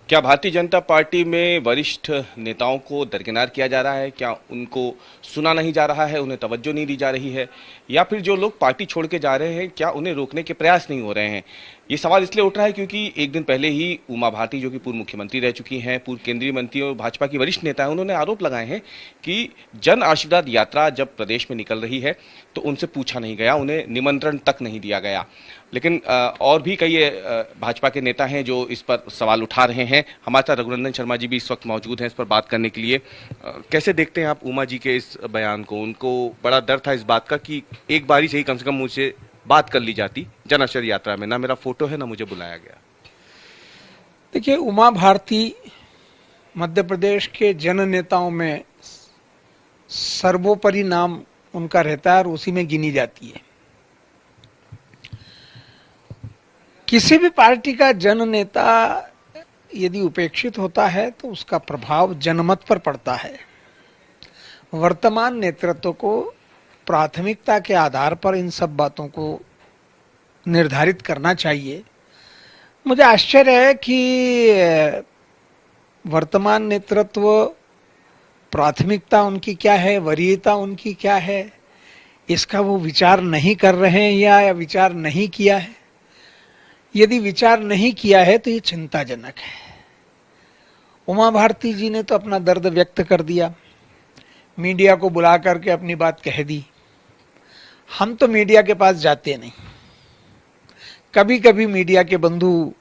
क्या भारतीय जनता पार्टी में वरिष्ठ नेताओं को दरकिनार किया जा रहा है? क्या उनको सुना नहीं जा रहा है, उन्हें तवज्जो नहीं दी जा रही है, या फिर जो लोग पार्टी छोड़ के जा रहे हैं क्या उन्हें रोकने के प्रयास नहीं हो रहे हैं? ये सवाल इसलिए उठ रहा है क्योंकि एक दिन पहले ही उमा भारती, जो कि पूर्व मुख्यमंत्री रह चुकी हैं, पूर्व केंद्रीय मंत्री और भाजपा की वरिष्ठ नेता हैं, उन्होंने आरोप लगाए हैं कि जन आशीर्वाद यात्रा जब प्रदेश में निकल रही है तो उनसे पूछा नहीं गया, उन्हें निमंत्रण तक नहीं दिया गया। लेकिन और भी कई भाजपा के नेता हैं जो इस पर सवाल उठा रहे हैं। हमारे साथ रघुनंदन शर्मा जी भी इस वक्त मौजूद हैं इस पर बात करने के लिए। कैसे देखते हैं आप उमा जी के इस बयान को? उनको बड़ा डर था इस बात का कि एक बारी से ही कम से कम मुझसे बात कर ली जाती जन आशीर्वाद यात्रा में, ना मेरा फोटो है ना मुझे बुलाया गया। देखिए, उमा भारती मध्य प्रदेश के जन नेताओं में सर्वोपरि नाम उनका रहता है और उसी में गिनी जाती है। किसी भी पार्टी का जन नेता यदि उपेक्षित होता है तो उसका प्रभाव जनमत पर पड़ता है। वर्तमान नेतृत्व को प्राथमिकता के आधार पर इन सब बातों को निर्धारित करना चाहिए। मुझे आश्चर्य है कि वर्तमान नेतृत्व प्राथमिकता उनकी क्या है, वरीयता उनकी क्या है, इसका वो विचार नहीं कर रहे हैं या विचार नहीं किया है। यदि विचार नहीं किया है तो ये चिंताजनक है। उमा भारती जी ने तो अपना दर्द व्यक्त कर दिया, मीडिया को बुला करके अपनी बात कह दी। हम तो मीडिया के पास जाते नहीं। कभी कभी मीडिया के बंधु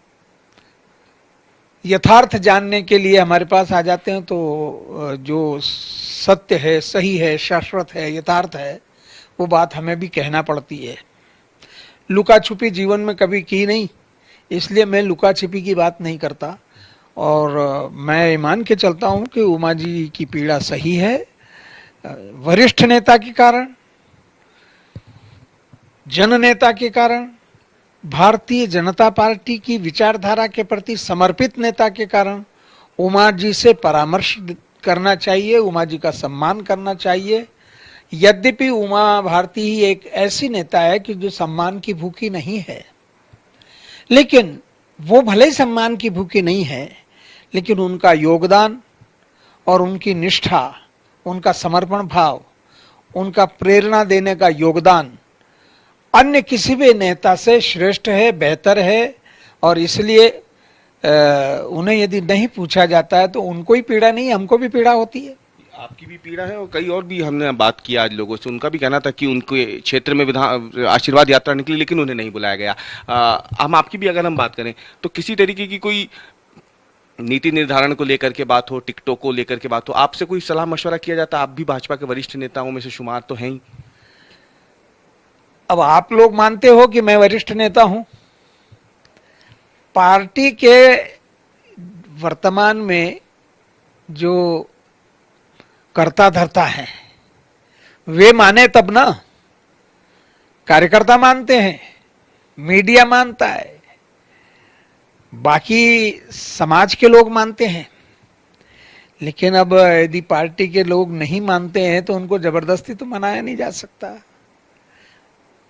यथार्थ जानने के लिए हमारे पास आ जाते हैं, तो जो सत्य है, सही है, शाश्वत है, यथार्थ है, वो बात हमें भी कहना पड़ती है। लुका छुपी जीवन में कभी की नहीं, इसलिए मैं लुका छिपी की बात नहीं करता। और मैं मान के चलता हूं कि उमा जी की पीड़ा सही है। वरिष्ठ नेता के कारण, जन नेता के कारण, भारतीय जनता पार्टी की विचारधारा के प्रति समर्पित नेता के कारण उमा जी से परामर्श करना चाहिए, उमा जी का सम्मान करना चाहिए। यद्यपि उमा भारती ही एक ऐसी नेता है कि जो सम्मान की भूखी नहीं है, लेकिन वो भले ही सम्मान की भूखी नहीं है, लेकिन उनका योगदान और उनकी निष्ठा, उनका समर्पण भाव, उनका प्रेरणा देने का योगदान अन्य किसी भी नेता से श्रेष्ठ है, बेहतर है। और इसलिए उन्हें यदि नहीं पूछा जाता है तो उनको ही पीड़ा नहीं, हमको भी पीड़ा होती है। आपकी भी पीड़ा है और कई और भी हमने बात किया आज लोगों से, उनका भी कहना था कि उनके क्षेत्र में विधान आशीर्वाद यात्रा निकली लेकिन उन्हें नहीं बुलाया गया। हम आपकी भी अगर हम बात करें तो किसी तरीके की कोई नीति निर्धारण को लेकर के बात हो, टिकटों को लेकर के बात हो, आपसे कोई सलाह मशवरा किया जाता? आप भी भाजपा के वरिष्ठ नेताओं में से शुमार तो हैं ही। अब आप लोग मानते हो कि मैं वरिष्ठ नेता हूं। पार्टी के वर्तमान में जो कर्ता धर्ता है वे माने तब ना। कार्यकर्ता मानते हैं, मीडिया मानता है, बाकी समाज के लोग मानते हैं। लेकिन अब यदि पार्टी के लोग नहीं मानते हैं तो उनको जबरदस्ती तो मनाया नहीं जा सकता।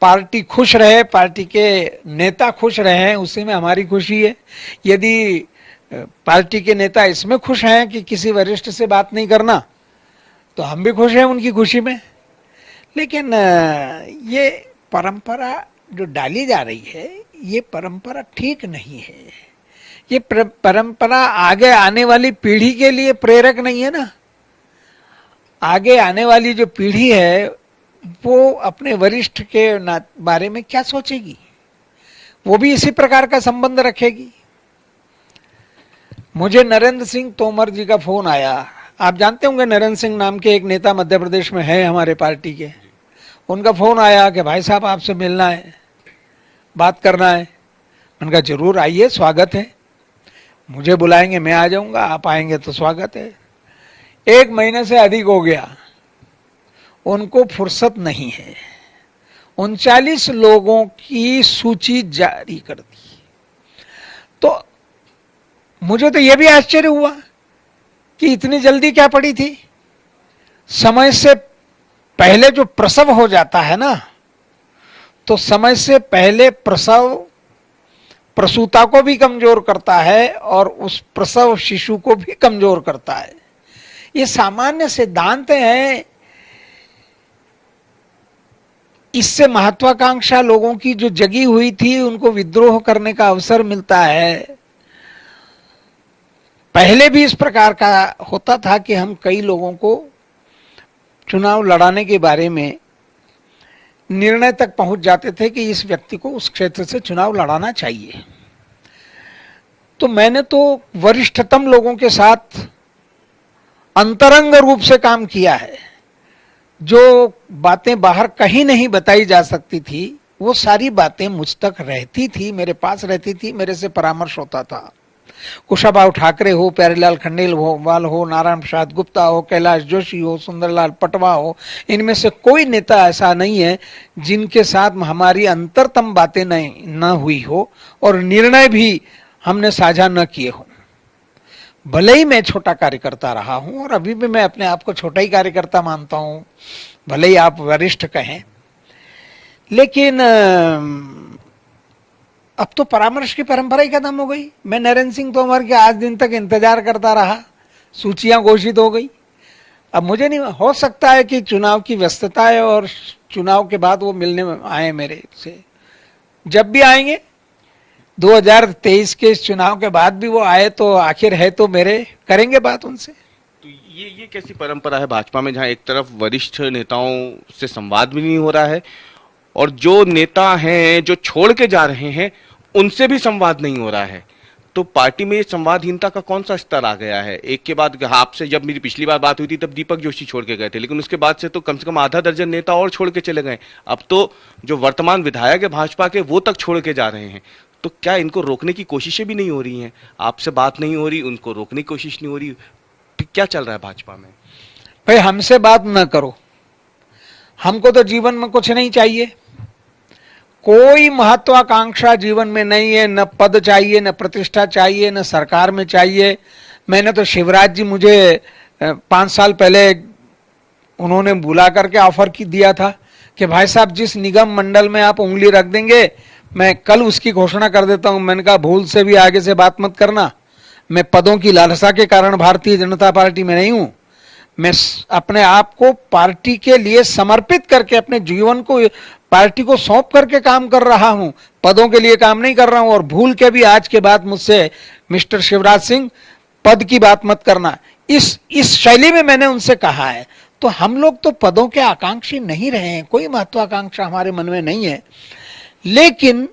पार्टी खुश रहे, पार्टी के नेता खुश रहे, उसी में हमारी खुशी है। यदि पार्टी के नेता इसमें खुश हैं कि किसी वरिष्ठ से बात नहीं करना, तो हम भी खुश हैं उनकी खुशी में। लेकिन ये परंपरा जो डाली जा रही है, ये परंपरा ठीक नहीं है। ये परंपरा आगे आने वाली पीढ़ी के लिए प्रेरक नहीं है ना। आगे आने वाली जो पीढ़ी है वो अपने वरिष्ठ के बारे में क्या सोचेगी? वो भी इसी प्रकार का संबंध रखेगी। मुझे नरेंद्र सिंह तोमर जी का फोन आया। आप जानते होंगे, नरेंद्र सिंह नाम के एक नेता मध्य प्रदेश में है हमारे पार्टी के। उनका फोन आया कि भाई साहब आपसे मिलना है, बात करना है। मैंने कहा जरूर आइए, स्वागत है। मुझे बुलाएंगे मैं आ जाऊंगा, आप आएंगे तो स्वागत है। 1 महीने से अधिक हो गया, उनको फुर्सत नहीं है। 39 लोगों की सूची जारी कर दी। तो मुझे तो यह भी आश्चर्य हुआ कि इतनी जल्दी क्या पड़ी थी। समय से पहले जो प्रसव हो जाता है ना, तो समय से पहले प्रसव प्रसूता को भी कमजोर करता है और उस प्रसव शिशु को भी कमजोर करता है। ये सामान्य सिद्धांत है। इससे महत्वाकांक्षा लोगों की जो जगी हुई थी उनको विद्रोह करने का अवसर मिलता है। पहले भी इस प्रकार का होता था कि हम कई लोगों को चुनाव लड़ाने के बारे में निर्णय तक पहुंच जाते थे कि इस व्यक्ति को उस क्षेत्र से चुनाव लड़ाना चाहिए। तो मैंने तो वरिष्ठतम लोगों के साथ अंतरंग रूप से काम किया है। जो बातें बाहर कहीं नहीं बताई जा सकती थी वो सारी बातें मुझ तक रहती थी, मेरे पास रहती थी, मेरे से परामर्श होता था। कुशाभाऊ ठाकरे हो, प्यारेलाल खंडेलवाल हो, नारायण प्रसाद गुप्ता हो, कैलाश जोशी हो, सुंदरलाल पटवा हो, इनमें से कोई नेता ऐसा नहीं है जिनके साथ हमारी अंतरतम बातें न हुई हो और निर्णय भी हमने साझा न किए हो। भले ही मैं छोटा कार्यकर्ता रहा हूं और अभी भी मैं अपने आप को छोटा ही कार्यकर्ता मानता हूं, भले ही आप वरिष्ठ कहें, लेकिन अब तो परामर्श की परंपरा ही खत्म हो गई। मैं नरेंद्र सिंह तोमर के आज दिन तक इंतजार करता रहा, सूचियां घोषित हो गई। अब मुझे नहीं, हो सकता है कि चुनाव की व्यस्तता है और चुनाव के बाद वो मिलने में आए मेरे से। जब भी आएंगे 2023 के इस चुनाव के बाद भी वो आए तो आखिर है तो मेरे, करेंगे बात उनसे। तो ये कैसी परंपरा है भाजपा में जहां एक तरफ वरिष्ठ नेताओं से संवाद भी नहीं हो रहा है और जो नेता हैं जो छोड़ के जा रहे हैं उनसे भी संवाद नहीं हो रहा है? तो पार्टी में संवादहीनता का कौन सा स्तर आ गया है? एक के बाद आपसे जब मेरी पिछली बार बात हुई थी तब दीपक जोशी छोड़ के गए थे, लेकिन उसके बाद से तो कम से कम आधा दर्जन नेता और छोड़ के चले गए। अब तो जो वर्तमान विधायक है भाजपा के वो तक छोड़ के जा रहे हैं। तो क्या इनको रोकने की कोशिशें भी नहीं हो रही हैं? आपसे बात नहीं हो रही, उनको रोकने की कोशिश नहीं हो रही, क्या चल रहा है भाजपा में? भाई हमसे बात न करो, हमको तो जीवन में कुछ नहीं चाहिए, कोई महत्वाकांक्षा जीवन में नहीं है, न पद चाहिए, न प्रतिष्ठा चाहिए, न सरकार में चाहिए। मैंने तो शिवराज जी, मुझे 5 साल पहले उन्होंने बुला करके ऑफर की दिया था कि भाई साहब जिस निगम मंडल में आप उंगली रख देंगे मैं कल उसकी घोषणा कर देता हूं। मैंने कहा भूल से भी आगे से बात मत करना, मैं पदों की लालसा के कारण भारतीय जनता पार्टी में नहीं हूं। मैं अपने आप को पार्टी के लिए समर्पित करके अपने जीवन को पार्टी को सौंप करके काम कर रहा हूं, पदों के लिए काम नहीं कर रहा हूं। और भूल के भी आज के बाद मुझसे मिस्टर शिवराज सिंह पद की बात मत करना, इस शैली में मैंने उनसे कहा है। तो हम लोग तो पदों के आकांक्षी नहीं रहे हैं, कोई महत्वाकांक्षा हमारे मन में नहीं है। लेकिन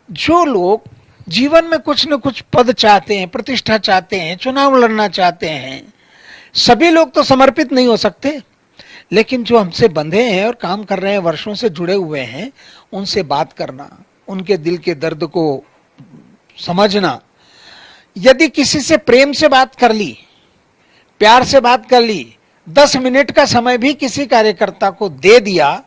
जो लोग जीवन में कुछ न कुछ पद चाहते हैं, प्रतिष्ठा चाहते हैं, चुनाव लड़ना चाहते हैं, सभी लोग तो समर्पित नहीं हो सकते। लेकिन जो हमसे बंधे हैं और काम कर रहे हैं, वर्षों से जुड़े हुए हैं, उनसे बात करना, उनके दिल के दर्द को समझना। यदि किसी से प्रेम से बात कर ली, प्यार से बात कर ली, 10 मिनट का समय भी किसी कार्यकर्ता को दे दिया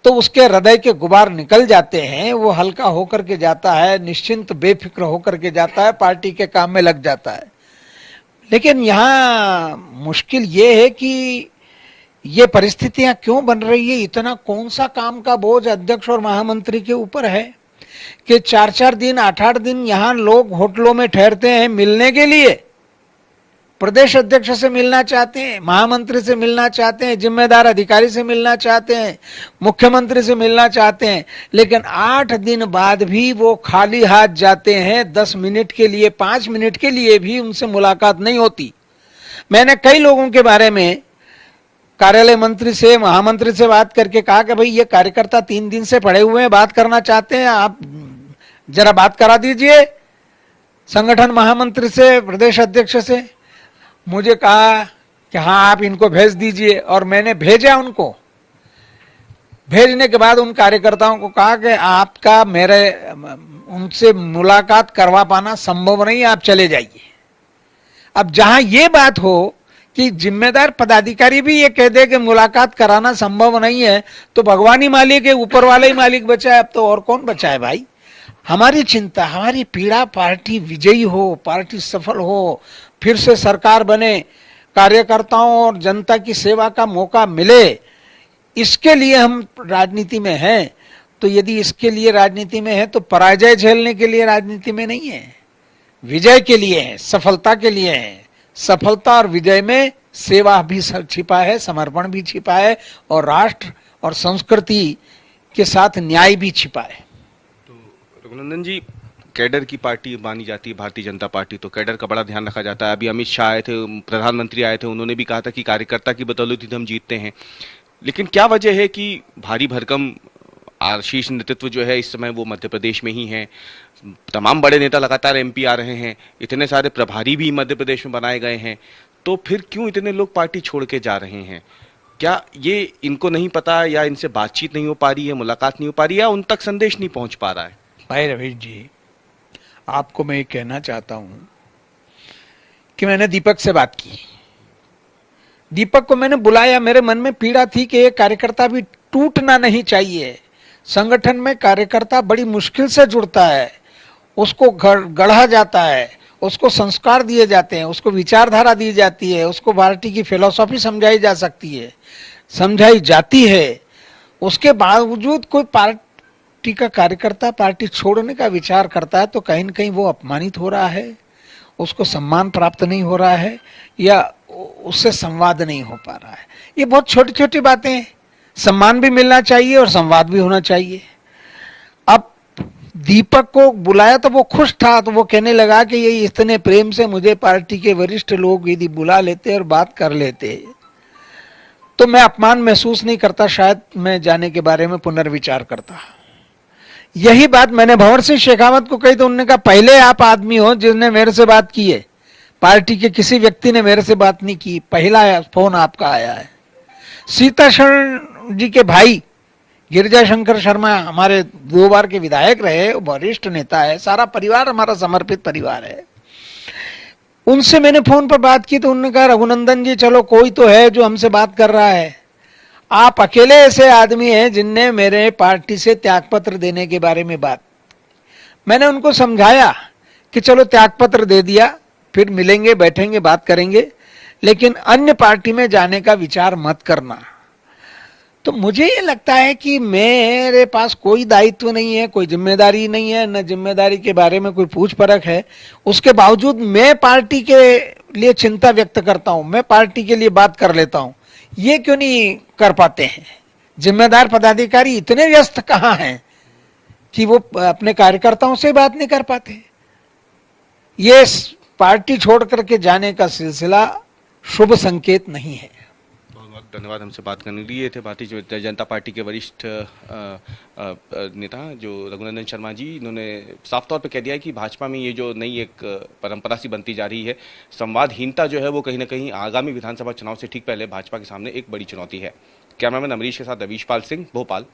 तो उसके हृदय के गुबार निकल जाते हैं, वो हल्का होकर के जाता है, निश्चिंत बेफिक्र होकर के जाता है, पार्टी के काम में लग जाता है। लेकिन यहां मुश्किल ये है कि ये परिस्थितियां क्यों बन रही है? इतना कौन सा काम का बोझ अध्यक्ष और महामंत्री के ऊपर है कि 4-4 दिन 8-8 दिन यहां लोग होटलों में ठहरते हैं मिलने के लिए। प्रदेश अध्यक्ष से मिलना चाहते हैं, महामंत्री से मिलना चाहते हैं, जिम्मेदार अधिकारी से मिलना चाहते हैं, मुख्यमंत्री से मिलना चाहते हैं, लेकिन 8 दिन बाद भी वो खाली हाथ जाते हैं। 10 मिनट के लिए, 5 मिनट के लिए भी उनसे मुलाकात नहीं होती। मैंने कई लोगों के बारे में कार्यालय मंत्री से, महामंत्री से बात करके कहा कि भाई ये कार्यकर्ता 3 दिन से पड़े हुए हैं, बात करना चाहते हैं, आप जरा बात करा दीजिए संगठन महामंत्री से, प्रदेश अध्यक्ष से। मुझे कहा कि हाँ आप इनको भेज दीजिए, और मैंने भेजा उनको। भेजने के बाद उन कार्यकर्ताओं को कहा कि आपका मेरे उनसे मुलाकात करवा पाना संभव नहीं, आप चले जाइए। अब जहां ये बात हो कि जिम्मेदार पदाधिकारी भी ये कह दे कि मुलाकात कराना संभव नहीं है, तो भगवान ही मालिक है, ऊपर वाला ही मालिक बचा है, अब तो और कौन बचा है भाई? हमारी चिंता, हमारी पीड़ा पार्टी विजयी हो, पार्टी सफल हो, फिर से सरकार बने, कार्यकर्ताओं और जनता की सेवा का मौका मिले, इसके लिए हम राजनीति में हैं। तो यदि इसके लिए राजनीति में है तो पराजय झेलने के लिए राजनीति में नहीं है, विजय के लिए है, सफलता के लिए है। सफलता और विजय में सेवा भी छिपा है, समर्पण भी छिपा है और राष्ट्र और संस्कृति के साथ न्याय भी छिपा है। तो रघुनंदन जी, कैडर की पार्टी मानी जाती है भारतीय जनता पार्टी, तो कैडर का बड़ा ध्यान रखा जाता है। अभी अमित शाह आए थे, प्रधानमंत्री आए थे, उन्होंने भी कहा था कि कार्यकर्ता की बदौलत ही हम जीतते हैं। लेकिन क्या वजह है कि भारी भरकम शीर्ष नेतृत्व जो है इस समय वो मध्य प्रदेश में ही है। तमाम बड़े नेता लगातार एमपी आ रहे हैं, इतने सारे प्रभारी भी मध्य प्रदेश में बनाए गए हैं, तो फिर क्यों इतने लोग पार्टी छोड़ के जा रहे हैं? क्या ये इनको नहीं पता, या इनसे बातचीत नहीं हो पा रही है, मुलाकात नहीं हो पा रही है, या उन तक संदेश नहीं पहुंच पा रहा है? भाई रवीश जी, आपको मैं ये कहना चाहता हूं कि मैंने दीपक से बात की। दीपक को मैंने बुलाया, मेरे मन में पीड़ा थी कि ये कार्यकर्ता भी टूटना नहीं चाहिए। संगठन में कार्यकर्ता बड़ी मुश्किल से जुड़ता है, उसको गढ़ा जाता है, उसको संस्कार दिए जाते हैं, उसको विचारधारा दी जाती है, उसको पार्टी की फिलॉसफी समझाई जा सकती है, समझाई जाती है। उसके बावजूद कोई पार्टी का कार्यकर्ता पार्टी छोड़ने का विचार करता है तो कहीं न कहीं वो अपमानित हो रहा है, उसको सम्मान प्राप्त नहीं हो रहा है, या उससे संवाद नहीं हो पा रहा है। ये बहुत छोटी छोटी बातें हैं। सम्मान भी मिलना चाहिए और संवाद भी होना चाहिए। अब दीपक को बुलाया तो वो खुश था, तो वो कहने लगा कि ये इतने प्रेम से मुझे पार्टी के वरिष्ठ लोग यदि बुला लेते और बात कर लेते तो मैं अपमान महसूस नहीं करता, शायद मैं जाने के बारे में पुनर्विचार करता। यही बात मैंने भंवर सिंह शेखावत को कही तो उन्होंने कहा, पहले आप आदमी हो जिसने मेरे से बात की है, पार्टी के किसी व्यक्ति ने मेरे से बात नहीं की, पहला फोन आपका आया है। सीताशरण जी के भाई गिरिजा शंकर शर्मा हमारे 2 बार के विधायक रहे, वरिष्ठ नेता है, सारा परिवार हमारा समर्पित परिवार है। उनसे मैंने फोन पर बात की तो उन्होंने कहा, रघुनंदन जी चलो कोई तो है जो हमसे बात कर रहा है, आप अकेले ऐसे आदमी हैं जिनने मेरे पार्टी से त्यागपत्र देने के बारे में बात। मैंने उनको समझाया कि चलो त्यागपत्र दे दिया, फिर मिलेंगे, बैठेंगे, बात करेंगे, लेकिन अन्य पार्टी में जाने का विचार मत करना। तो मुझे ये लगता है कि मेरे पास कोई दायित्व नहीं है, कोई जिम्मेदारी नहीं है, न जिम्मेदारी के बारे में कोई पूछ परख है। उसके बावजूद मैं पार्टी के लिए चिंता व्यक्त करता हूं, मैं पार्टी के लिए बात कर लेता हूं। ये क्यों नहीं कर पाते हैं? जिम्मेदार पदाधिकारी इतने व्यस्त कहां हैं कि वो अपने कार्यकर्ताओं से बात नहीं कर पाते? ये पार्टी छोड़ करके जाने का सिलसिला शुभ संकेत नहीं है। बहुत बहुत धन्यवाद हमसे बात करने के लिए। थे भारतीय जनता पार्टी के वरिष्ठ नेता जो रघुनंदन शर्मा जी, इन्होंने साफ तौर पे कह दिया है कि भाजपा में ये जो नई एक परंपरा सी बनती जा रही है, संवादहीनता जो है वो कहीं ना कहीं आगामी विधानसभा चुनाव से ठीक पहले भाजपा के सामने एक बड़ी चुनौती है। कैमरामैन अमरीश के साथ रवीश पाल सिंह, भोपाल।